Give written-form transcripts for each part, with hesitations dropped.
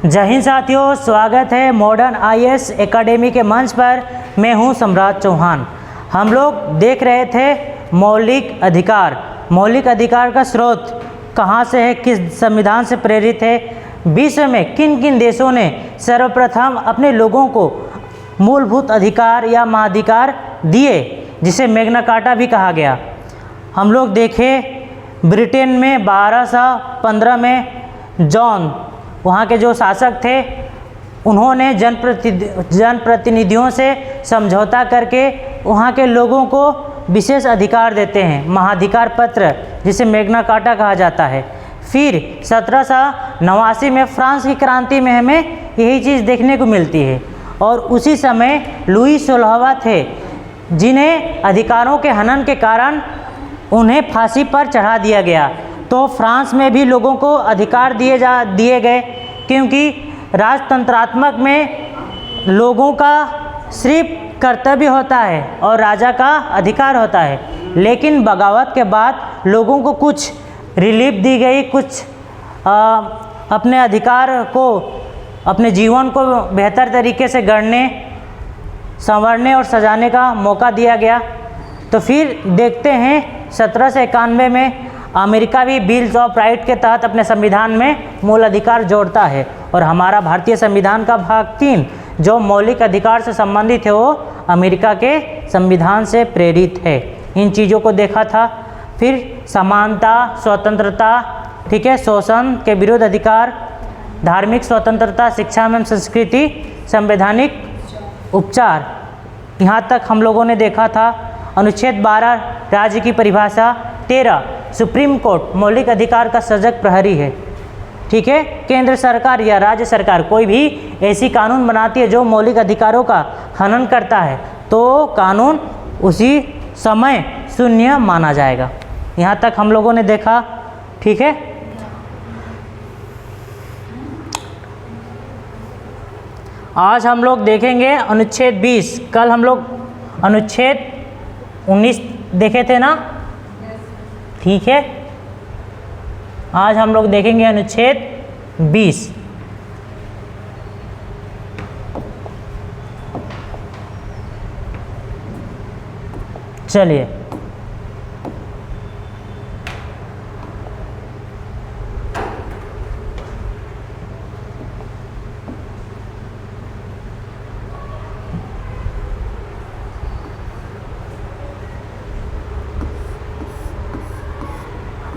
जय हिंद साथियों, स्वागत है मॉडर्न आईएएस एकेडमी के मंच पर। मैं हूं सम्राट चौहान। हम लोग देख रहे थे मौलिक अधिकार। मौलिक अधिकार का स्रोत कहां से है, किस संविधान से प्रेरित है, विश्व में किन किन देशों ने सर्वप्रथम अपने लोगों को मूलभूत अधिकार या मानवाधिकार दिए, जिसे मैग्ना कार्टा भी कहा गया। हम लोग देखें ब्रिटेन में 1215 में जॉन, वहाँ के जो शासक थे, उन्होंने जनप्रतिनिधियों से समझौता करके वहाँ के लोगों को विशेष अधिकार देते हैं, महाधिकार पत्र, जिसे मैग्ना कार्टा कहा जाता है। फिर 1789 में फ्रांस की क्रांति में हमें यही चीज़ देखने को मिलती है। और उसी समय लुई 16वां थे, जिन्हें अधिकारों के हनन के कारण उन्हें फांसी पर चढ़ा दिया गया। तो फ्रांस में भी लोगों को अधिकार दिए गए, क्योंकि राजतंत्रात्मक में लोगों का सिर्फ कर्तव्य होता है और राजा का अधिकार होता है। लेकिन बगावत के बाद लोगों को कुछ रिलीफ दी गई, कुछ अपने अधिकार को, अपने जीवन को बेहतर तरीके से गढ़ने, संवारने और सजाने का मौका दिया गया। तो फिर देखते हैं 1791 में अमेरिका भी बिल्स ऑफ राइट के तहत अपने संविधान में मूल अधिकार जोड़ता है। और हमारा भारतीय संविधान का भाग 3 जो मौलिक अधिकार से संबंधित है, वो अमेरिका के संविधान से प्रेरित है। इन चीज़ों को देखा था। फिर समानता, स्वतंत्रता, ठीक है, शोषण के विरुद्ध अधिकार, धार्मिक स्वतंत्रता, शिक्षा एवं संस्कृति, संवैधानिक उपचार, यहाँ तक हम लोगों ने देखा था। अनुच्छेद 12 राज्य की परिभाषा। 13 सुप्रीम कोर्ट मौलिक अधिकार का सजग प्रहरी है, ठीक है। केंद्र सरकार या राज्य सरकार कोई भी ऐसी कानून बनाती है जो मौलिक अधिकारों का हनन करता है, तो कानून उसी समय शून्य माना जाएगा। यहाँ तक हम लोगों ने देखा, ठीक है। आज हम लोग देखेंगे अनुच्छेद 20। कल हम लोग अनुच्छेद 19 देखे थे ना, ठीक है। आज हम लोग देखेंगे अनुच्छेद 20। चलिए,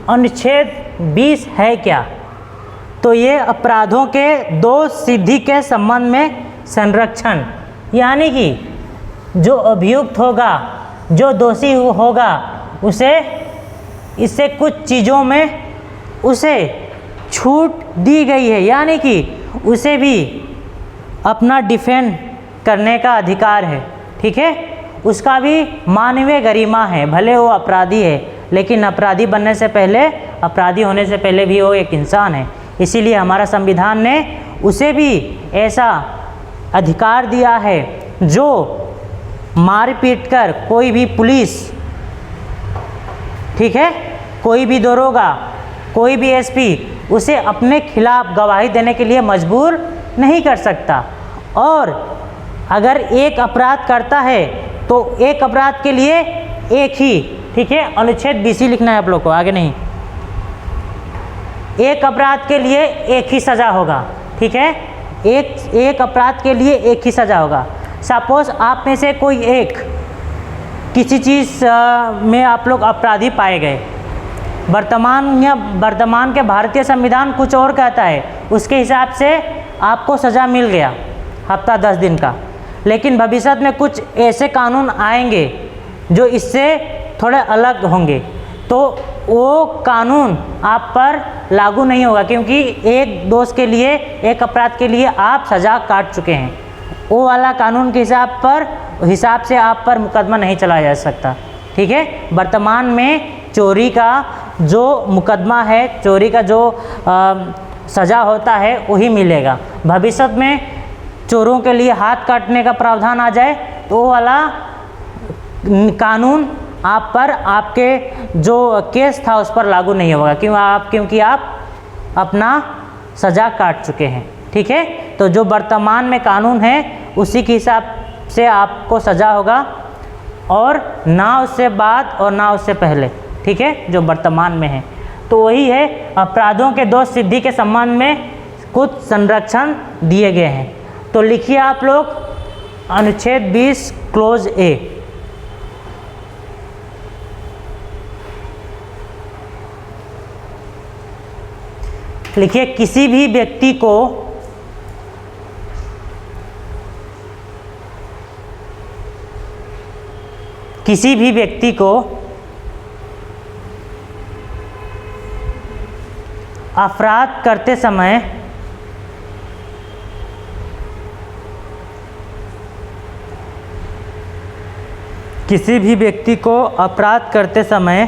अनुच्छेद 20 है क्या? तो ये अपराधों के दोष सिद्धि के संबंध में संरक्षण, यानी कि जो अभियुक्त होगा, जो दोषी होगा, उसे इससे कुछ चीज़ों में उसे छूट दी गई है, यानी कि उसे भी अपना डिफेंड करने का अधिकार है, ठीक है। उसका भी मानवीय गरिमा है, भले वो अपराधी है, लेकिन अपराधी बनने से पहले, अपराधी होने से पहले भी वो एक इंसान है। इसीलिए हमारा संविधान ने उसे भी ऐसा अधिकार दिया है जो मार पीट कर कोई भी पुलिस, ठीक है, कोई भी दरोगा, कोई भी एसपी उसे अपने खिलाफ गवाही देने के लिए मजबूर नहीं कर सकता। और अगर एक अपराध करता है तो एक अपराध के लिए एक ही, ठीक है, अनुच्छेद 20 लिखना है आप लोग को, आगे नहीं। एक अपराध के लिए एक ही सज़ा होगा, ठीक है। एक अपराध के लिए एक ही सज़ा होगा। सपोज आप में से कोई एक किसी चीज़ में आप लोग अपराधी पाए गए। वर्तमान के भारतीय संविधान कुछ और कहता है, उसके हिसाब से आपको सज़ा मिल गया हफ्ता 10 दिन का। लेकिन भविष्य में कुछ ऐसे कानून आएंगे जो इससे थोड़े अलग होंगे, तो वो कानून आप पर लागू नहीं होगा, क्योंकि एक दोष के लिए, एक अपराध के लिए आप सज़ा काट चुके हैं। वो वाला कानून के हिसाब से आप पर मुकदमा नहीं चलाया जा सकता, ठीक है। वर्तमान में चोरी का जो मुकदमा है, चोरी का जो सज़ा होता है, वही मिलेगा। भविष्य में चोरों के लिए हाथ काटने का प्रावधान आ जाए तो वो वाला कानून आप पर, आपके जो केस था उस पर लागू नहीं होगा, क्योंकि आप अपना सज़ा काट चुके हैं। ठीक है। तो जो वर्तमान में कानून है उसी के हिसाब से आपको सज़ा होगा, और ना उससे बाद और ना उससे पहले, ठीक है, जो वर्तमान में है। तो वही है, अपराधों के दोष सिद्धि के संबंध में कुछ संरक्षण दिए गए हैं। तो लिखिए आप लोग अनुच्छेद 20 क्लोज ए। लिखिए किसी भी व्यक्ति को अपराध करते समय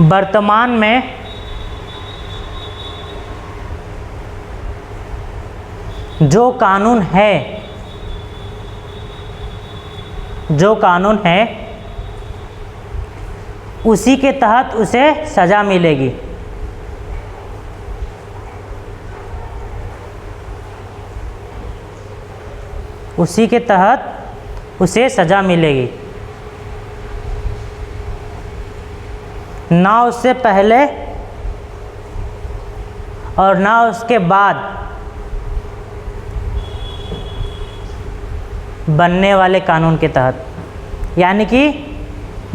वर्तमान में जो कानून है उसी के तहत उसे सज़ा मिलेगी। उसी के तहत उसे सज़ा मिलेगी, ना उससे पहले और ना उसके बाद बनने वाले कानून के तहत। यानी कि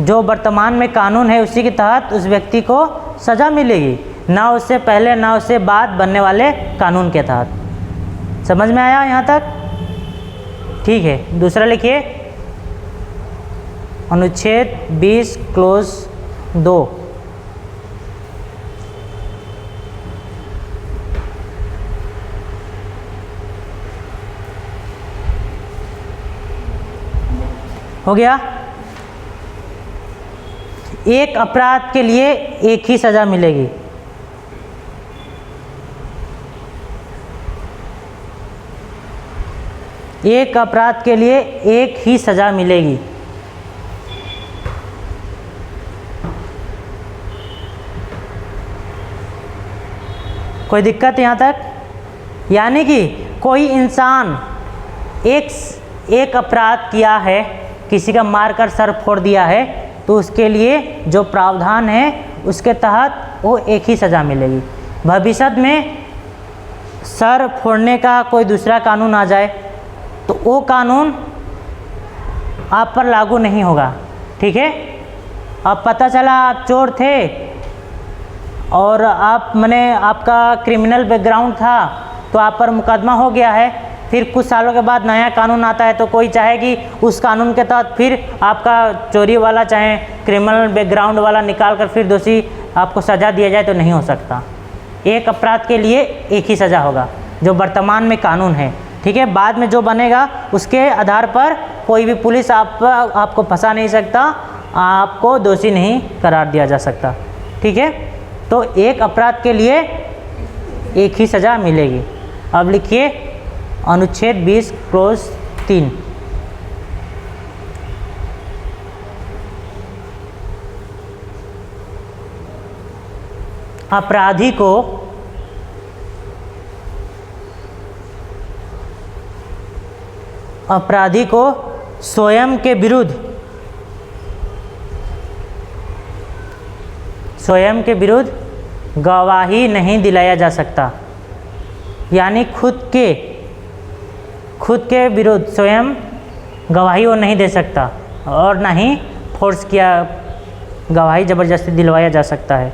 जो वर्तमान में कानून है उसी के तहत उस व्यक्ति को सज़ा मिलेगी, ना उससे पहले ना उससे बाद बनने वाले कानून के तहत। समझ में आया यहाँ तक? ठीक है। दूसरा लिखिए अनुच्छेद 20 क्लोज 2। हो गया। एक अपराध के लिए एक ही सज़ा मिलेगी। एक अपराध के लिए एक ही सज़ा मिलेगी। कोई दिक्कत यहाँ तक? यानी कि कोई इंसान एक अपराध किया है, किसी का मारकर सर फोड़ दिया है, तो उसके लिए जो प्रावधान है उसके तहत वो एक ही सज़ा मिलेगी। भविष्य में सर फोड़ने का कोई दूसरा कानून आ जाए तो वो कानून आप पर लागू नहीं होगा, ठीक है। अब पता चला आप चोर थे और आपका क्रिमिनल बैकग्राउंड था, तो आप पर मुकदमा हो गया है। फिर कुछ सालों के बाद नया कानून आता है तो कोई चाहे कि उस कानून के तहत फिर आपका चोरी वाला चाहे क्रिमिनल बैकग्राउंड वाला निकाल कर फिर दोषी आपको सज़ा दिया जाए, तो नहीं हो सकता। एक अपराध के लिए एक ही सज़ा होगा जो वर्तमान में कानून है, ठीक है। बाद में जो बनेगा उसके आधार पर कोई भी पुलिस आपको फंसा नहीं सकता, आपको दोषी नहीं करार दिया जा सकता, ठीक है। तो एक अपराध के लिए एक ही सज़ा मिलेगी। अब लिखिए अनुच्छेद 20 क्लोज 3। अपराधी को स्वयं के विरुद्ध गवाही नहीं दिलाया जा सकता। यानी खुद के विरुद्ध स्वयं गवाही वो नहीं दे सकता, और ना ही फोर्स किया गवाही ज़बरदस्ती दिलवाया जा सकता है।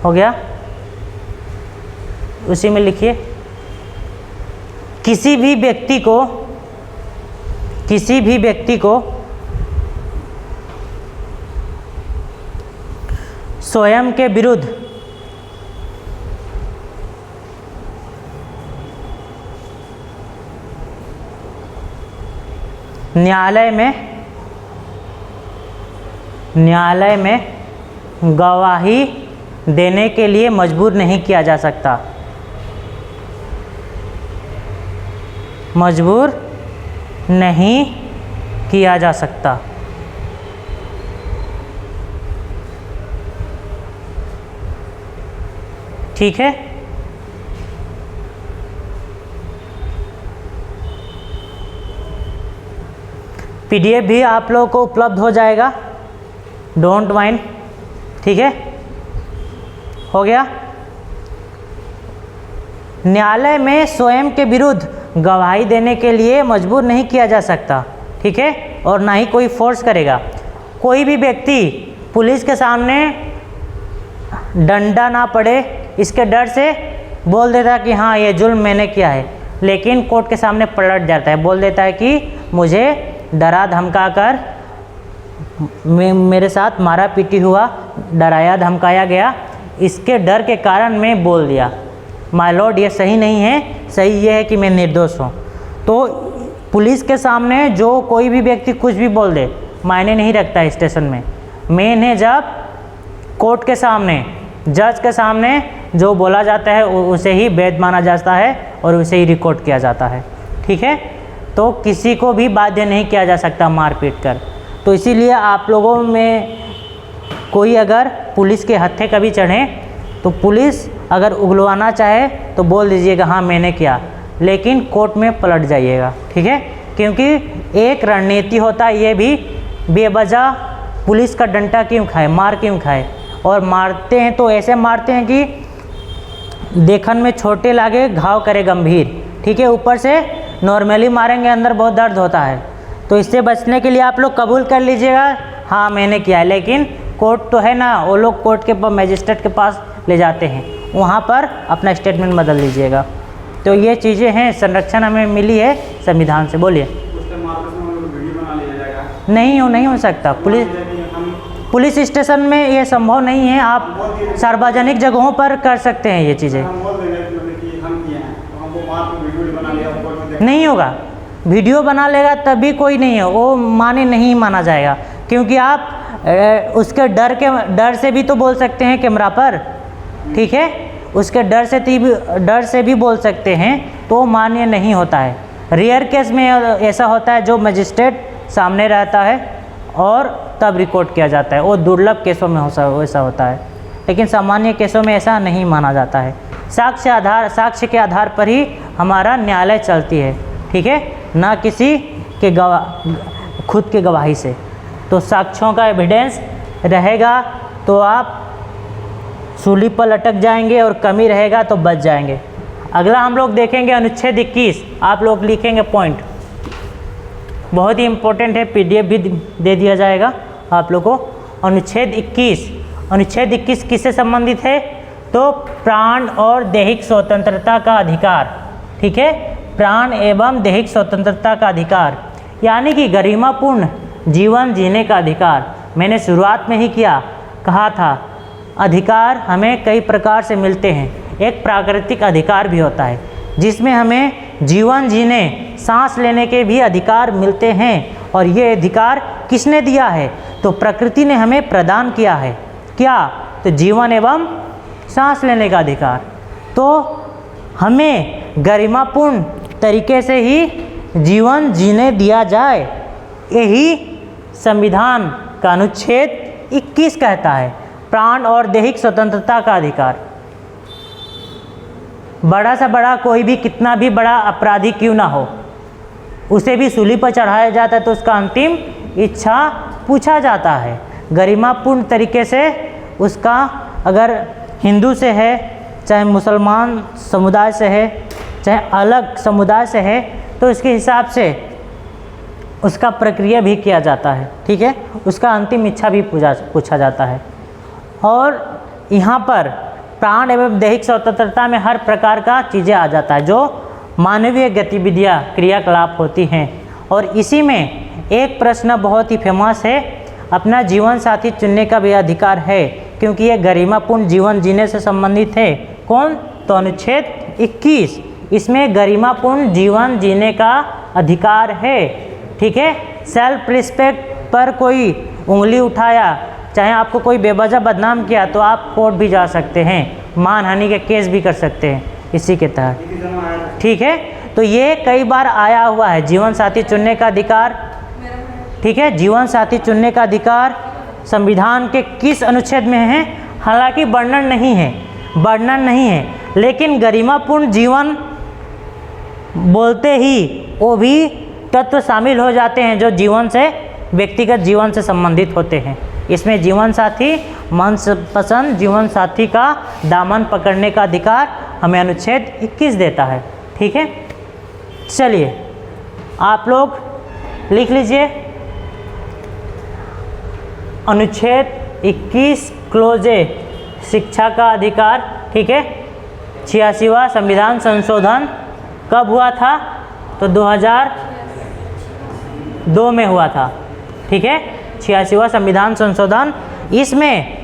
हो गया। उसी में लिखिए किसी भी व्यक्ति को स्वयं के विरुद्ध न्यायालय में गवाही देने के लिए मजबूर नहीं किया जा सकता। मजबूर नहीं किया जा सकता। ठीक है। पीडीएफ भी आप लोगों को उपलब्ध हो जाएगा, डोंट माइंड, ठीक है। हो गया। न्यायालय में स्वयं के विरुद्ध गवाही देने के लिए मजबूर नहीं किया जा सकता, ठीक है, और ना ही कोई फोर्स करेगा। कोई भी व्यक्ति पुलिस के सामने डंडा ना पड़े इसके डर से बोल देता है कि हाँ ये जुल्म मैंने किया है, लेकिन कोर्ट के सामने पलट जाता है, बोल देता है कि मुझे डरा धमका कर मेरे साथ मारा पीटी हुआ, डराया धमकाया गया, इसके डर के कारण मैं बोल दिया। माय लॉर्ड ये सही नहीं है, सही ये है कि मैं निर्दोष हूँ। तो पुलिस के सामने जो कोई भी व्यक्ति कुछ भी बोल दे मायने नहीं रखता है स्टेशन में। मेन है जब कोर्ट के सामने, जज के सामने जो बोला जाता है उसे ही वैध माना जाता है और उसे ही रिकॉर्ड किया जाता है, ठीक है। तो किसी को भी बाध्य नहीं किया जा सकता मार पीट कर। तो इसीलिए आप लोगों में कोई अगर पुलिस के हत्थे कभी चढ़े तो पुलिस अगर उगलवाना चाहे तो बोल दीजिएगा हाँ मैंने किया, लेकिन कोर्ट में पलट जाइएगा, ठीक है। क्योंकि एक रणनीति होता है ये भी, बेवजह पुलिस का डंडा क्यों खाए, मार क्यों खाए, और मारते हैं तो ऐसे मारते हैं कि देखन में छोटे लागे घाव करे गंभीर, ठीक है। ऊपर से नॉर्मली मारेंगे अंदर बहुत दर्द होता है। तो इससे बचने के लिए आप लोग कबूल कर लीजिएगा हाँ मैंने किया है, लेकिन कोर्ट तो है ना, वो लोग कोर्ट के मजिस्ट्रेट के पास ले जाते हैं, वहाँ पर अपना स्टेटमेंट बदल दीजिएगा। तो ये चीज़ें हैं, संरक्षण हमें मिली है संविधान से। बोलिए। नहीं हो सकता। पुलिस स्टेशन में ये संभव नहीं है। आप सार्वजनिक जगहों पर कर सकते हैं ये चीज़ें। नहीं होगा, वीडियो बना लेगा तभी कोई नहीं है, वो माने नहीं माना जाएगा। क्योंकि आप उसके डर से भी तो बोल सकते हैं कैमरा पर, ठीक है, उसके डर से भी बोल सकते हैं, तो मान्य नहीं होता है। रेयर केस में ऐसा होता है जो मजिस्ट्रेट सामने रहता है और तब रिकॉर्ड किया जाता है, वो दुर्लभ केसों में ऐसा होता है, लेकिन सामान्य केसों में ऐसा नहीं माना जाता है। साक्ष्य के आधार पर ही हमारा न्यायालय चलती है, ठीक है, ना किसी के खुद के गवाही से। तो साक्ष्यों का एविडेंस रहेगा तो आप सूली पर लटक जाएंगे और कमी रहेगा तो बच जाएंगे। अगला हम लोग देखेंगे अनुच्छेद 21। आप लोग लिखेंगे पॉइंट, बहुत ही इम्पोर्टेंट है, पीडीएफ भी दे दिया जाएगा आप लोग को। अनुच्छेद 21 किससे संबंधित है? तो प्राण और दैहिक स्वतंत्रता का अधिकार, ठीक है, प्राण एवं दैहिक स्वतंत्रता का अधिकार, यानी कि गरिमापूर्ण जीवन जीने का अधिकार। मैंने शुरुआत में ही कहा था, अधिकार हमें कई प्रकार से मिलते हैं। एक प्राकृतिक अधिकार भी होता है जिसमें हमें जीवन जीने, सांस लेने के भी अधिकार मिलते हैं। और ये अधिकार किसने दिया है? तो प्रकृति ने हमें प्रदान किया है। क्या? तो जीवन एवं सांस लेने का अधिकार। तो हमें गरिमापूर्ण तरीके से ही जीवन जीने दिया जाए, यही संविधान का अनुच्छेद 21 कहता है, प्राण और दैहिक स्वतंत्रता का अधिकार। बड़ा से बड़ा कोई भी, कितना भी बड़ा अपराधी क्यों ना हो, उसे भी सूली पर चढ़ाया जाता है तो उसका अंतिम इच्छा पूछा जाता है। गरिमापूर्ण तरीके से उसका, अगर हिंदू से है, चाहे मुसलमान समुदाय से है, चाहे अलग समुदाय से है, तो इसके हिसाब से उसका प्रक्रिया भी किया जाता है, ठीक है, उसका अंतिम इच्छा भी पूछा जाता है। और यहाँ पर प्राण एवं दैहिक स्वतंत्रता में हर प्रकार का चीज़ें आ जाता है जो मानवीय गतिविधियाँ, क्रियाकलाप होती हैं। और इसी में एक प्रश्न बहुत ही फेमस है, अपना जीवन साथी चुनने का भी अधिकार है, क्योंकि ये गरिमापूर्ण जीवन जीने से संबंधित है। कौन? तो अनुच्छेद 21, इसमें गरिमापूर्ण जीवन जीने का अधिकार है, ठीक है। सेल्फ रिस्पेक्ट पर कोई उंगली उठाया, चाहे आपको कोई बेवजह बदनाम किया, तो आप कोर्ट भी जा सकते हैं, मानहानि के केस भी कर सकते हैं इसी के तहत, ठीक है। तो ये कई बार आया हुआ है, जीवन साथी चुनने का अधिकार, ठीक है, जीवन साथी चुनने का अधिकार संविधान के किस अनुच्छेद में है? हालांकि वर्णन नहीं है, वर्णन नहीं है, लेकिन गरिमापूर्ण जीवन बोलते ही वो भी तत्व शामिल हो जाते हैं जो जीवन से, व्यक्तिगत जीवन से संबंधित होते हैं। इसमें जीवन साथी, मनपसंद जीवन साथी का दामन पकड़ने का अधिकार हमें अनुच्छेद 21 देता है। ठीक है, चलिए आप लोग लिख लीजिए अनुच्छेद 21 क्लोजे शिक्षा का अधिकार। ठीक है, 86वां संविधान संशोधन कब हुआ था? तो 2002 में हुआ था। ठीक है, 86वां संविधान संशोधन। इसमें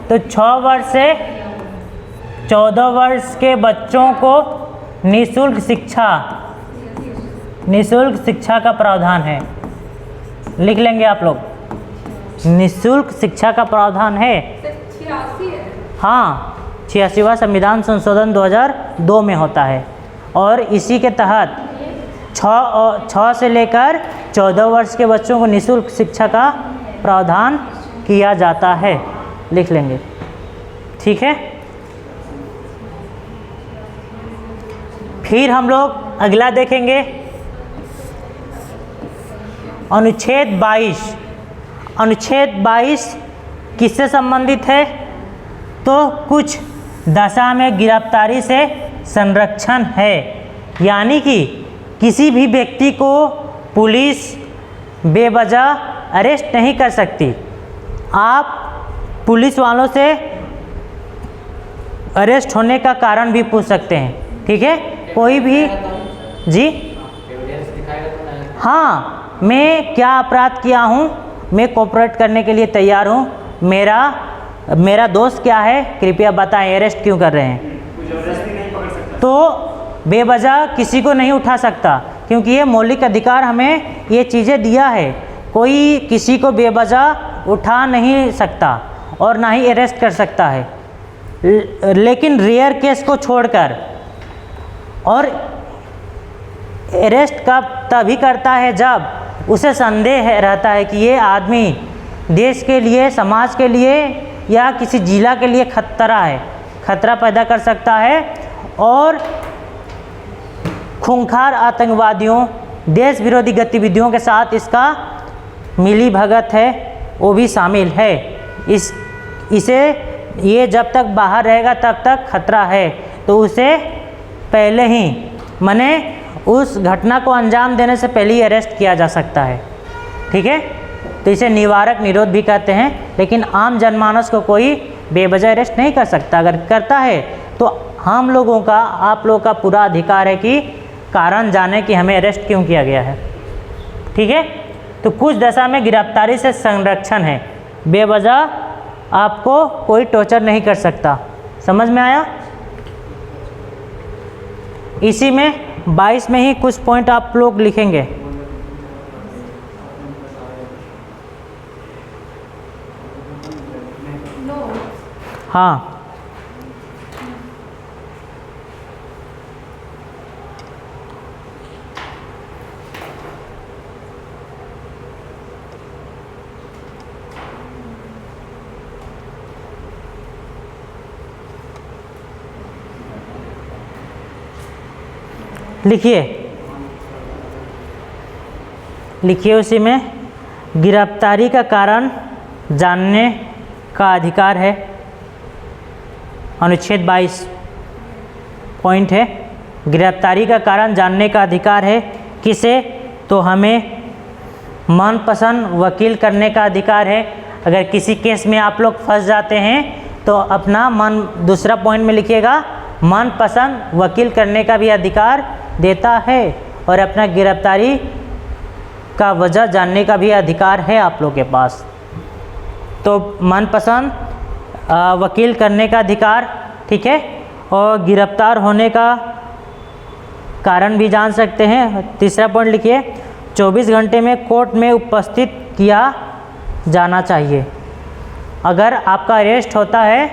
तो 6 वर्ष से 14 वर्ष के बच्चों को निःशुल्क शिक्षा का प्रावधान है। लिख लेंगे आप लोग, निःशुल्क शिक्षा का प्रावधान है। हाँ, 86वां संविधान संशोधन 2002 में होता है और इसी के तहत 6 से लेकर 14 वर्ष के बच्चों को निःशुल्क शिक्षा का प्रावधान किया जाता है। लिख लेंगे। ठीक है, फिर हम लोग अगला देखेंगे अनुच्छेद 22। अनुच्छेद 22 किससे संबंधित है? तो कुछ दशा में गिरफ्तारी से संरक्षण है, यानी कि किसी भी व्यक्ति को पुलिस बेवजह अरेस्ट नहीं कर सकती। आप पुलिस वालों से अरेस्ट होने का कारण भी पूछ सकते हैं। ठीक है, कोई भी जी, हाँ, मैं क्या अपराध किया हूँ, मैं कोऑपरेट करने के लिए तैयार हूँ, मेरा दोस्त क्या है, कृपया बताएं, अरेस्ट क्यों कर रहे हैं? तो बेवजह किसी को नहीं उठा सकता, क्योंकि ये मौलिक अधिकार हमें ये चीज़ें दिया है। कोई किसी को बेवजह उठा नहीं सकता और ना ही अरेस्ट कर सकता है, लेकिन रेयर केस को छोड़कर। और अरेस्ट कब तभी करता है जब उसे संदेह रहता है कि ये आदमी देश के लिए, समाज के लिए या किसी जिला के लिए खतरा पैदा कर सकता है और खूंखार आतंकवादियों, देश विरोधी गतिविधियों के साथ इसका मिली भगत है, वो भी शामिल है। इसे ये जब तक बाहर रहेगा तब तक खतरा है, तो उसे पहले ही माने उस घटना को अंजाम देने से पहले ही अरेस्ट किया जा सकता है। ठीक है, तो इसे निवारक निरोध भी कहते हैं, लेकिन आम जनमानस को कोई बेवजह अरेस्ट नहीं कर सकता। अगर करता है तो हम लोगों का, आप लोगों का पूरा अधिकार है कि कारण जाने कि हमें अरेस्ट क्यों किया गया है। ठीक है, तो कुछ दशा में गिरफ्तारी से संरक्षण है, बेवजह आपको कोई टॉर्चर नहीं कर सकता। समझ में आया? इसी में 22 में ही कुछ पॉइंट आप लोग लिखेंगे। हाँ, लिखिए उसी में गिरफ्तारी का कारण जानने का अधिकार है। अनुच्छेद 22 पॉइंट है, गिरफ्तारी का कारण जानने का अधिकार है। किसे? तो हमें मनपसंद वकील करने का अधिकार है। अगर किसी केस में आप लोग फंस जाते हैं तो अपना दूसरा पॉइंट में लिखिएगा, मनपसंद वकील करने का भी अधिकार देता है और अपना गिरफ्तारी का वजह जानने का भी अधिकार है आप लोग के पास। तो मनपसंद वकील करने का अधिकार, ठीक है, और गिरफ्तार होने का कारण भी जान सकते हैं। तीसरा पॉइंट लिखिए, 24 घंटे में कोर्ट में उपस्थित किया जाना चाहिए। अगर आपका अरेस्ट होता है,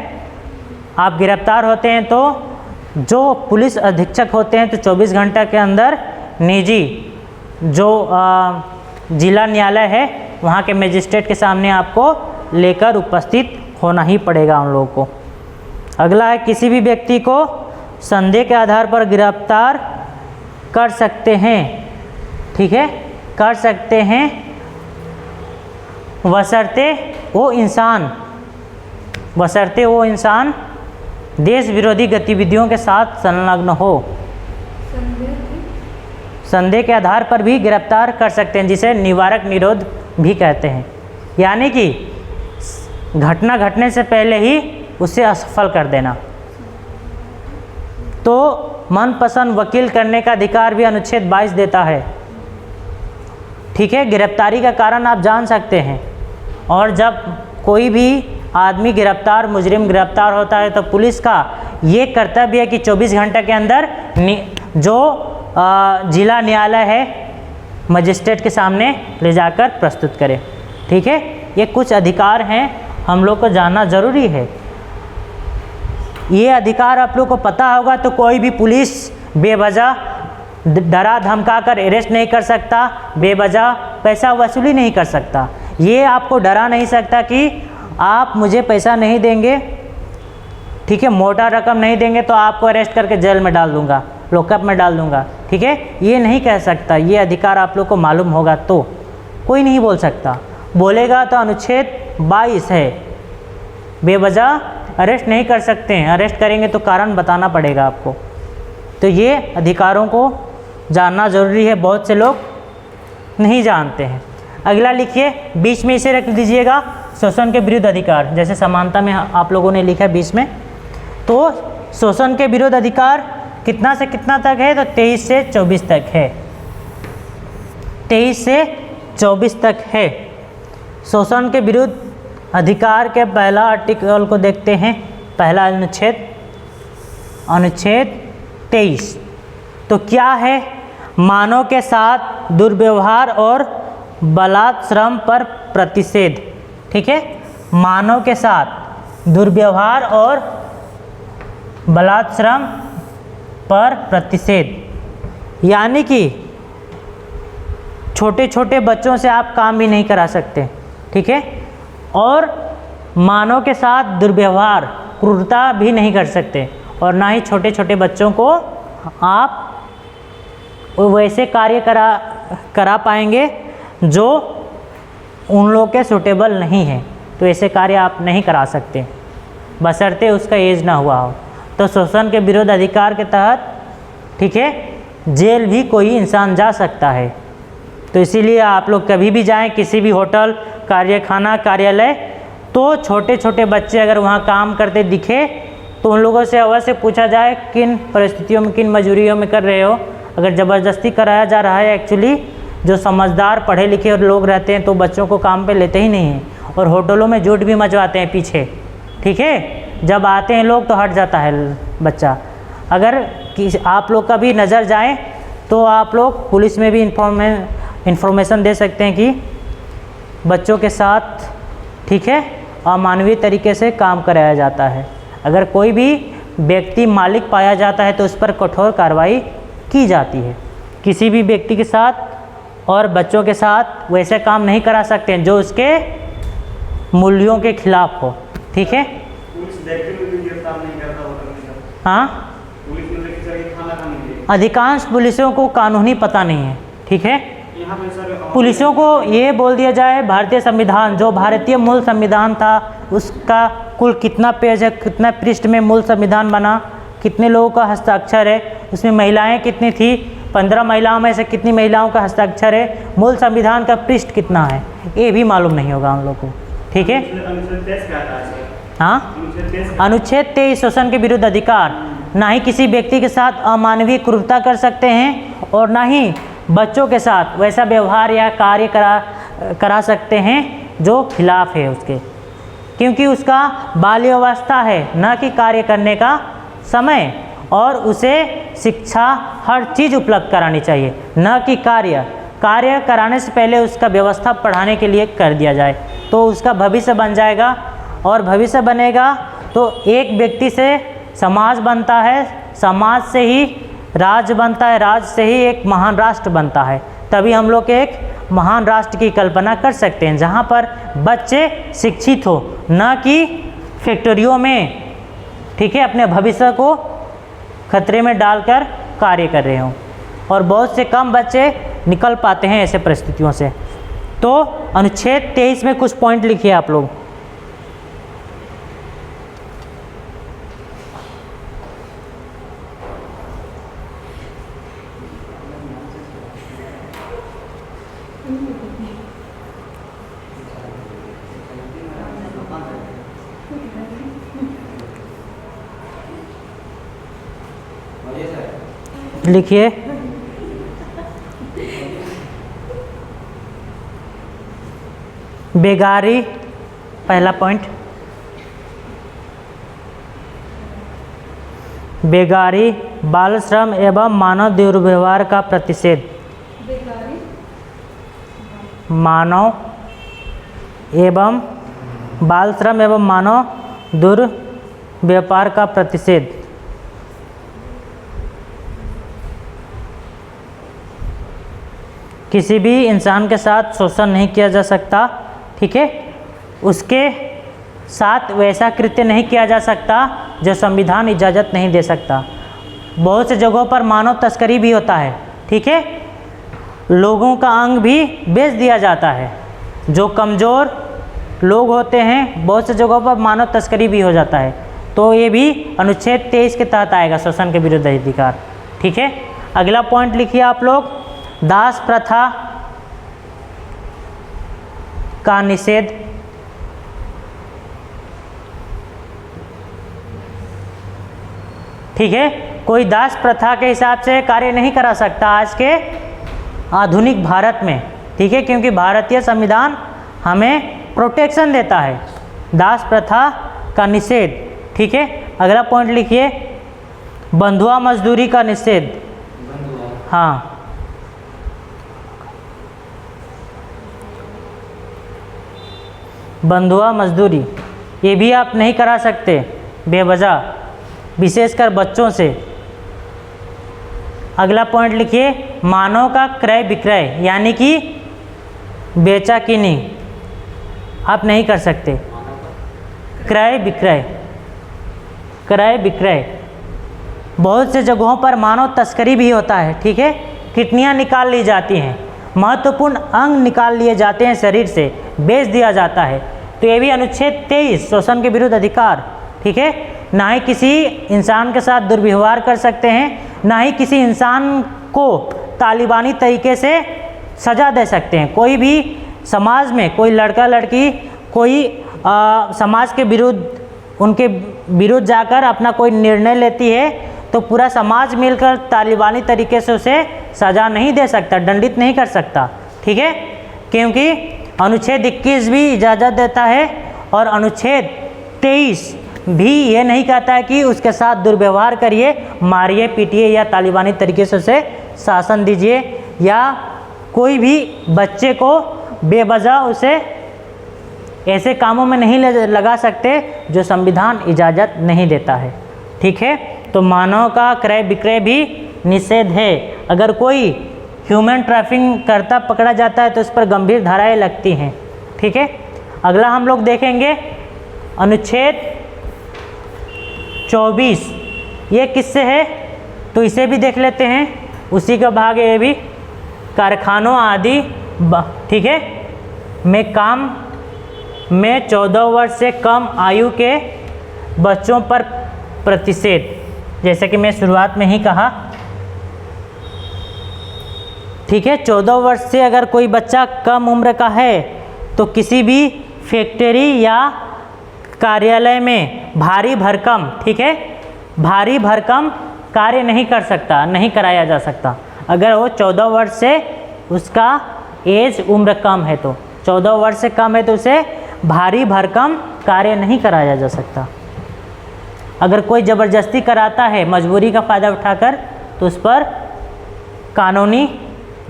आप गिरफ्तार होते हैं, तो जो पुलिस अधीक्षक होते हैं तो 24 घंटे के अंदर निजी जो जिला न्यायालय है वहाँ के मजिस्ट्रेट के सामने आपको लेकर उपस्थित होना ही पड़ेगा उन लोगों को। अगला है, किसी भी व्यक्ति को संदेह के आधार पर गिरफ्तार कर सकते हैं, ठीक है, कर सकते हैं, बशर्ते वो इंसान देश विरोधी गतिविधियों के साथ संलग्न हो। संदेह के आधार पर भी गिरफ्तार कर सकते हैं, जिसे निवारक निरोध भी कहते हैं, यानी कि घटना घटने से पहले ही उसे असफल कर देना। तो मनपसंद वकील करने का अधिकार भी अनुच्छेद 22 देता है, ठीक है। गिरफ्तारी का कारण आप जान सकते हैं, और जब कोई भी आदमी गिरफ्तार, मुजरिम गिरफ्तार होता है तो पुलिस का ये कर्तव्य है कि 24 घंटे के अंदर जो जिला न्यायालय है मजिस्ट्रेट के सामने ले जाकर प्रस्तुत करे, ठीक है। ये कुछ अधिकार हैं, हम लोग को जानना ज़रूरी है। ये अधिकार आप लोग को पता होगा तो कोई भी पुलिस बेवजह डरा धमका कर अरेस्ट नहीं कर सकता, बेवजह पैसा वसूली नहीं कर सकता। ये आपको डरा नहीं सकता कि आप मुझे पैसा नहीं देंगे, ठीक है, मोटा रकम नहीं देंगे तो आपको अरेस्ट करके जेल में डाल दूंगा, लॉकअप में डाल दूंगा, ठीक है, ये नहीं कह सकता। ये अधिकार आप लोग को मालूम होगा तो कोई नहीं बोल सकता। बोलेगा तो अनुच्छेद 22 है, बेवजह अरेस्ट नहीं कर सकते हैं, अरेस्ट करेंगे तो कारण बताना पड़ेगा आपको। तो ये अधिकारों को जानना ज़रूरी है, बहुत से लोग नहीं जानते हैं। अगला लिखिए, बीच में इसे रख दीजिएगा, शोषण के विरुद्ध अधिकार, जैसे समानता में आप लोगों ने लिखा बीच में। तो शोषण के विरुद्ध अधिकार कितना से कितना तक है, तो 23 से 24 तक है, 23 से 24 तक है। शोषण के विरुद्ध अधिकार के पहला आर्टिकल को देखते हैं, पहला अनुच्छेद 23। तो क्या है, मानव के साथ दुर्व्यवहार और बलात्श्रम पर प्रतिषेध, ठीक है, मानव के साथ दुर्व्यवहार और बलात्श्रम पर प्रतिषेध, यानी कि छोटे छोटे बच्चों से आप काम भी नहीं करा सकते, ठीक है, और मानव के साथ दुर्व्यवहार, क्रूरता भी नहीं कर सकते, और ना ही छोटे छोटे बच्चों को आप वैसे कार्य करा पाएंगे जो उन लोग के सूटेबल नहीं है। तो ऐसे कार्य आप नहीं करा सकते बशर्ते उसका एज ना हुआ हो। तो शोषण के विरुद्ध अधिकार के तहत, ठीक है, जेल भी कोई इंसान जा सकता है। तो इसीलिए आप लोग कभी भी जाएं किसी भी होटल, कार्यखाना, कार्यालय, तो छोटे छोटे बच्चे अगर वहाँ काम करते दिखे तो उन लोगों से अवश्य पूछा जाए किन परिस्थितियों में, किन मजबूरियों में कर रहे हो। अगर ज़बरदस्ती कराया जा रहा है, एक्चुअली जो समझदार पढ़े लिखे और लोग रहते हैं तो बच्चों को काम पे लेते ही नहीं हैं, और होटलों में झूठ भी मचवाते हैं पीछे, ठीक है। जब आते हैं लोग तो हट जाता है बच्चा। अगर आप लोग का भी नज़र जाए तो आप लोग पुलिस में भी इन्फॉर्मेशन दे सकते हैं कि बच्चों के साथ, ठीक है, अमानवीय तरीके से काम कराया जाता है। अगर कोई भी व्यक्ति मालिक पाया जाता है तो उस पर कठोर कार्रवाई की जाती है। किसी भी व्यक्ति के साथ और बच्चों के साथ वैसे काम नहीं करा सकते हैं जो उसके मूल्यों के खिलाफ हो, ठीक है। हाँ, अधिकांश पुलिसों को कानूनी पता नहीं है, ठीक है। पुलिसों को ये बोल दिया जाए भारतीय संविधान, जो भारतीय मूल संविधान था उसका कुल कितना पेज है, कितना पृष्ठ में मूल संविधान बना, कितने लोगों का हस्ताक्षर है, उसमें महिलाएं कितनी थी, 15 महिलाओं में से कितनी महिलाओं का हस्ताक्षर है, मूल संविधान का पृष्ठ कितना है, ये भी मालूम नहीं होगा उन लोगों को, ठीक है। हाँ, अनुच्छेद 23 शोषण के विरुद्ध अधिकार, ना ही किसी व्यक्ति के साथ अमानवीय क्रूरता कर सकते हैं और ना ही बच्चों के साथ वैसा व्यवहार या कार्य करा सकते हैं जो खिलाफ है उसके, क्योंकि उसका बाल्यावस्था है, न कि कार्य करने का समय, और उसे शिक्षा हर चीज़ उपलब्ध करानी चाहिए, न कि कार्य कराने से पहले उसका व्यवस्था पढ़ाने के लिए कर दिया जाए, तो उसका भविष्य बन जाएगा, और भविष्य बनेगा तो एक व्यक्ति से समाज बनता है, समाज से ही राज्य बनता है, राज्य से ही एक महान राष्ट्र बनता है। तभी हम लोग एक महान राष्ट्र की कल्पना कर सकते हैं जहाँ पर बच्चे शिक्षित हो, न कि फैक्ट्रियों में, ठीक है, अपने भविष्य को खतरे में डालकर कार्य कर रहे हों, और बहुत से कम बच्चे निकल पाते हैं ऐसे परिस्थितियों से। तो अनुच्छेद 23 में कुछ पॉइंट लिखिए आप लोग। लिखिए। बेगारी, पहला पॉइंट, बेगारी, बाल श्रम एवं मानव दुर्व्यवहार का प्रतिषेध। मानव एवं बाल श्रम एवं मानव दुर्व्यापार का प्रतिषेध। किसी भी इंसान के साथ शोषण नहीं किया जा सकता, ठीक है, उसके साथ वैसा कृत्य नहीं किया जा सकता जो संविधान इजाज़त नहीं दे सकता। बहुत से जगहों पर मानव तस्करी भी होता है, ठीक है, लोगों का अंग भी बेच दिया जाता है। जो कमज़ोर लोग होते हैं, बहुत से जगहों पर मानव तस्करी भी हो जाता है। तो ये भी अनुच्छेद 23 के तहत आएगा, शोषण के विरुद्ध अधिकार, ठीक है। अगला पॉइंट लिखिए आप लोग, दास प्रथा का निषेध। ठीक है, कोई दास प्रथा के हिसाब से कार्य नहीं करा सकता आज के आधुनिक भारत में, ठीक है, क्योंकि भारतीय संविधान हमें प्रोटेक्शन देता है। दास प्रथा का निषेध, ठीक है। अगला पॉइंट लिखिए, बंधुआ मजदूरी का निषेध। हाँ, बंधुआ मजदूरी ये भी आप नहीं करा सकते बेवजह, विशेषकर बच्चों से। अगला पॉइंट लिखिए, मानव का क्रय विक्रय, यानी कि बेचा किनी आप नहीं कर सकते। क्रय विक्रय, क्रय विक्रय, बहुत से जगहों पर मानव तस्करी भी होता है, ठीक है, किडनियाँ निकाल ली जाती हैं, महत्वपूर्ण अंग निकाल लिए जाते हैं शरीर से, बेच दिया जाता है। तो ये भी अनुच्छेद 23 शोषण के विरुद्ध अधिकार, ठीक है। ना ही किसी इंसान के साथ दुर्व्यवहार कर सकते हैं, ना ही किसी इंसान को तालिबानी तरीके से सज़ा दे सकते हैं। कोई भी समाज में कोई लड़का लड़की कोई समाज के विरुद्ध, उनके विरुद्ध जाकर अपना कोई निर्णय लेती है तो पूरा समाज मिलकर तालिबानी तरीके से उसे सज़ा नहीं दे सकता, दंडित नहीं कर सकता, ठीक है, क्योंकि अनुच्छेद 21 भी इजाज़त देता है और अनुच्छेद 23 भी ये नहीं कहता है कि उसके साथ दुर्व्यवहार करिए, मारिए पीटिए या तालिबानी तरीके से उसे शासन दीजिए, या कोई भी बच्चे को बेवजह उसे ऐसे कामों में नहीं लगा सकते जो संविधान इजाज़त नहीं देता है, ठीक है। तो मानव का क्रय विक्रय भी निषेध है। अगर कोई ह्यूमन ट्रैफिकिंग करता पकड़ा जाता है तो उस पर गंभीर धाराएं लगती हैं, ठीक है। अगला हम लोग देखेंगे अनुच्छेद 24, ये किससे है तो इसे भी देख लेते हैं, उसी का भाग है ये भी। कारखानों आदि, ठीक है, में काम में 14 वर्ष से कम आयु के बच्चों पर प्रतिषेध, जैसे कि मैं शुरुआत में ही कहा, ठीक है। 14 वर्ष से अगर कोई बच्चा कम उम्र का है तो किसी भी फैक्ट्री या कार्यालय में भारी भरकम, ठीक है, भारी भरकम कार्य नहीं कर सकता, नहीं कराया जा सकता। अगर वो 14 वर्ष से उसका एज उम्र कम है तो 14 वर्ष से कम है तो उसे भारी भरकम कार्य नहीं कराया जा सकता। अगर कोई ज़बरदस्ती कराता है मजबूरी का फ़ायदा उठाकर तो उस पर कानूनी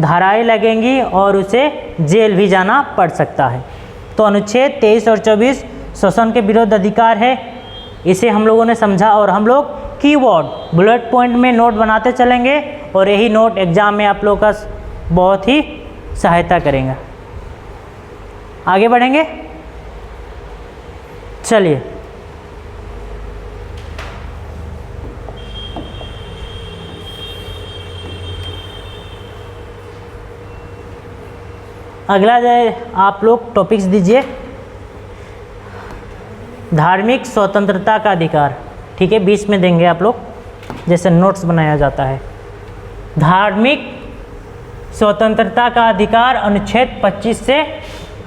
धाराएं लगेंगी और उसे जेल भी जाना पड़ सकता है। तो अनुच्छेद 23 और 24 शोषण के विरुद्ध अधिकार है, इसे हम लोगों ने समझा और हम लोग कीवर्ड बुलेट पॉइंट में नोट बनाते चलेंगे और यही नोट एग्ज़ाम में आप लोगों का बहुत ही सहायता करेंगे। आगे बढ़ेंगे, चलिए अगला जो आप लोग टॉपिक्स दीजिए, धार्मिक स्वतंत्रता का अधिकार। ठीक है, 20 में देंगे आप लोग, जैसे नोट्स बनाया जाता है। धार्मिक स्वतंत्रता का अधिकार अनुच्छेद 25 से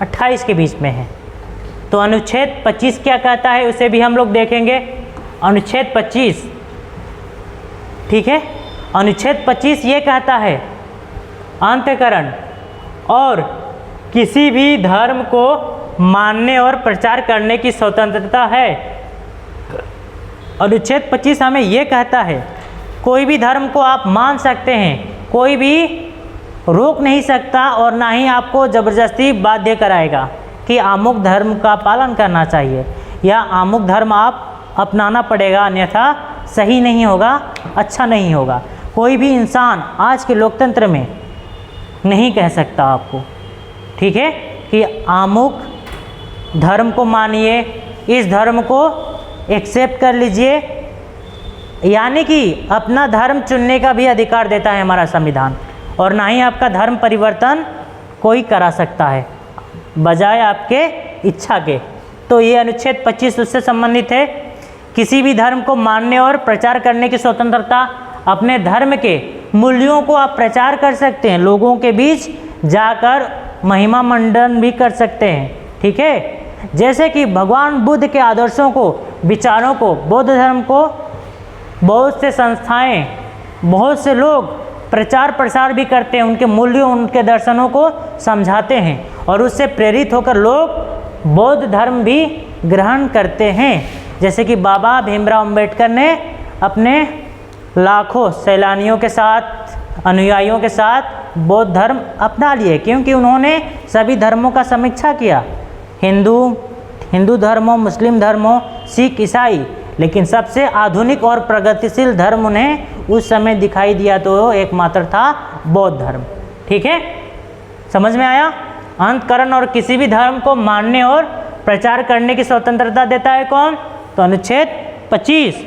28 के बीच में है। तो अनुच्छेद 25 क्या कहता है उसे भी हम लोग देखेंगे। अनुच्छेद 25, ठीक है, अनुच्छेद 25 ये कहता है अंतःकरण और किसी भी धर्म को मानने और प्रचार करने की स्वतंत्रता है। अनुच्छेद 25 हमें ये कहता है कोई भी धर्म को आप मान सकते हैं, कोई भी रोक नहीं सकता और ना ही आपको ज़बरदस्ती बाध्य कराएगा कि अमुक धर्म का पालन करना चाहिए या अमुक धर्म आप अपनाना पड़ेगा, अन्यथा सही नहीं होगा, अच्छा नहीं होगा। कोई भी इंसान आज के लोकतंत्र में नहीं कह सकता आपको, ठीक है, कि अमुक धर्म को मानिए, इस धर्म को एक्सेप्ट कर लीजिए। यानी कि अपना धर्म चुनने का भी अधिकार देता है हमारा संविधान, और ना ही आपका धर्म परिवर्तन कोई करा सकता है बजाय आपके इच्छा के। तो ये अनुच्छेद 25 उससे संबंधित है। किसी भी धर्म को मानने और प्रचार करने की स्वतंत्रता, अपने धर्म के मूल्यों को आप प्रचार कर सकते हैं, लोगों के बीच जाकर महिमा मंडन भी कर सकते हैं, ठीक है। जैसे कि भगवान बुद्ध के आदर्शों को, विचारों को, बौद्ध धर्म को बहुत से संस्थाएं, बहुत से लोग प्रचार प्रसार भी करते हैं, उनके मूल्यों, उनके दर्शनों को समझाते हैं और उससे प्रेरित होकर लोग बौद्ध धर्म भी ग्रहण करते हैं। जैसे कि बाबा भीमराव अंबेडकर ने अपने लाखों सैलानियों के साथ, अनुयायियों के साथ बौद्ध धर्म अपना लिए, क्योंकि उन्होंने सभी धर्मों का समीक्षा किया, हिंदू धर्मों, मुस्लिम धर्मों, सिख, ईसाई, लेकिन सबसे आधुनिक और प्रगतिशील धर्म उन्हें उस समय दिखाई दिया तो एकमात्र था बौद्ध धर्म। ठीक है, समझ में आया। अंतःकरण और किसी भी धर्म को मानने और प्रचार करने की स्वतंत्रता देता है कौन? तो अनुच्छेद 25।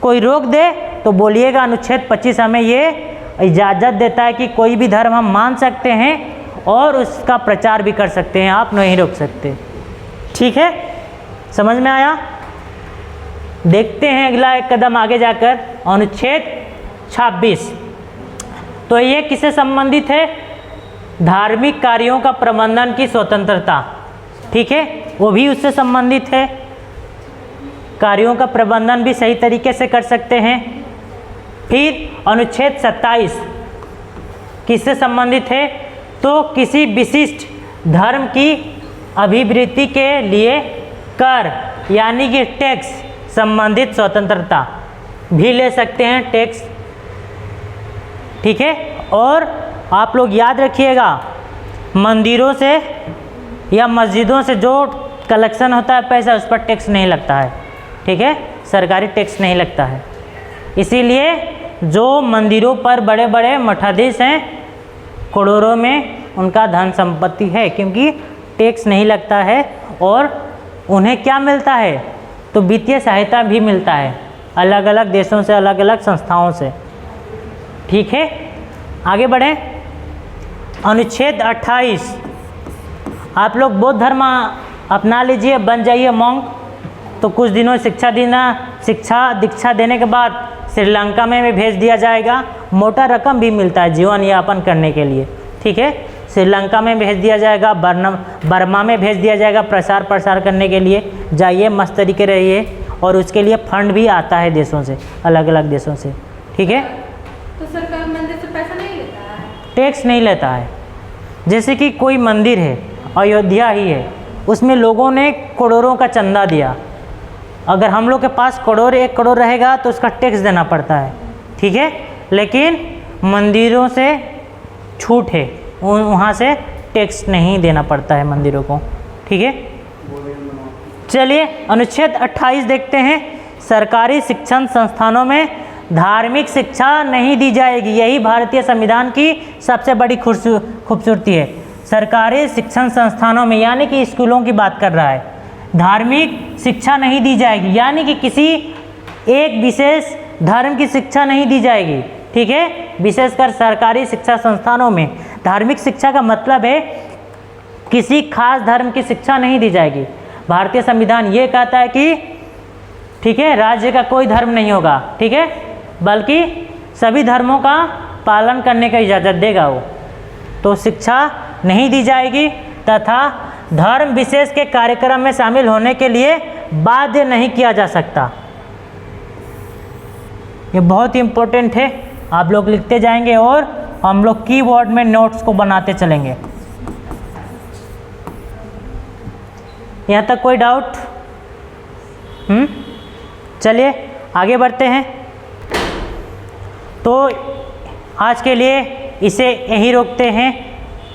कोई रोक दे तो बोलिएगा अनुच्छेद 25 हमें ये इजाज़त देता है कि कोई भी धर्म हम मान सकते हैं और उसका प्रचार भी कर सकते हैं, आप नहीं रोक सकते। ठीक है, समझ में आया। देखते हैं अगला एक कदम आगे जाकर, अनुच्छेद 26। तो ये किससे संबंधित है? धार्मिक कार्यों का प्रबंधन की स्वतंत्रता। ठीक है, वो भी उससे संबंधित है। कार्यों का प्रबंधन भी सही तरीके से कर सकते हैं। फिर अनुच्छेद 27 किससे संबंधित है? तो किसी विशिष्ट धर्म की अभिवृद्धि के लिए कर यानी कि टैक्स संबंधित स्वतंत्रता भी ले सकते हैं, टैक्स। ठीक है, और आप लोग याद रखिएगा, मंदिरों से या मस्जिदों से जो कलेक्शन होता है पैसा, उस पर टैक्स नहीं लगता है। ठीक है, सरकारी टैक्स नहीं लगता है। इसीलिए जो मंदिरों पर बड़े बड़े मठाधीश हैं, करोड़ों में उनका धन संपत्ति है, क्योंकि टैक्स नहीं लगता है और उन्हें क्या मिलता है? तो वित्तीय सहायता भी मिलता है अलग अलग देशों से, अलग अलग संस्थाओं से। ठीक है, आगे बढ़ें। अनुच्छेद 28, आप लोग बौद्ध धर्म अपना लीजिए, बन जाइए मॉन्क। तो कुछ दिनों शिक्षा दीक्षा देने के बाद श्रीलंका में भी भेज दिया जाएगा। मोटा रकम भी मिलता है जीवन यापन करने के लिए। ठीक है, श्रीलंका में भेज दिया जाएगा, बर्मा में भेज दिया जाएगा प्रसार प्रसार करने के लिए। जाइए, मस्त तरीके रहिए, और उसके लिए फंड भी आता है देशों से, अलग अलग देशों से। ठीक है, तो सरकार मंदिर से पैसा नहीं लेता है? टैक्स नहीं लेता है। जैसे कि कोई मंदिर है, अयोध्या ही है, उसमें लोगों ने करोड़ों का चंदा दिया। अगर हम लोग के पास करोड़, 1 करोड़ रहेगा तो उसका टैक्स देना पड़ता है। ठीक है, लेकिन मंदिरों से छूट है, वहाँ से टैक्स नहीं देना पड़ता है मंदिरों को। ठीक है, चलिए अनुच्छेद 28 देखते हैं। सरकारी शिक्षण संस्थानों में धार्मिक शिक्षा नहीं दी जाएगी। यही भारतीय संविधान की सबसे बड़ी खूबसूरती है। सरकारी शिक्षण संस्थानों में, यानी कि स्कूलों की बात कर रहा है, धार्मिक शिक्षा नहीं दी जाएगी, यानी कि किसी एक विशेष धर्म की शिक्षा नहीं दी जाएगी। ठीक है, विशेषकर सरकारी शिक्षा संस्थानों में धार्मिक शिक्षा का मतलब है किसी खास धर्म की शिक्षा नहीं दी जाएगी। भारतीय संविधान ये कहता है कि ठीक है, राज्य का कोई धर्म नहीं होगा, ठीक है, बल्कि सभी धर्मों का पालन करने का इजाज़त देगा वो। तो शिक्षा नहीं दी जाएगी तथा धर्म विशेष के कार्यक्रम में शामिल होने के लिए बाध्य नहीं किया जा सकता। ये बहुत ही इम्पोर्टेंट है, आप लोग लिखते जाएंगे और हम लोग कीबोर्ड में नोट्स को बनाते चलेंगे। यहाँ तक कोई डाउट? चलिए आगे बढ़ते हैं। तो आज के लिए इसे यहीं रोकते हैं।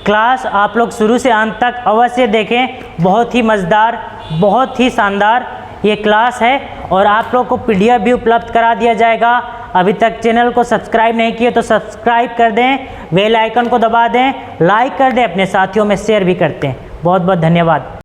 क्लास आप लोग शुरू से अंत तक अवश्य देखें, बहुत ही मज़ेदार, बहुत ही शानदार ये क्लास है और आप लोग को PDF भी उपलब्ध करा दिया जाएगा। अभी तक चैनल को सब्सक्राइब नहीं किए तो सब्सक्राइब कर दें, बेल आइकन को दबा दें, लाइक कर दें, अपने साथियों में शेयर भी करते हैं। बहुत बहुत धन्यवाद।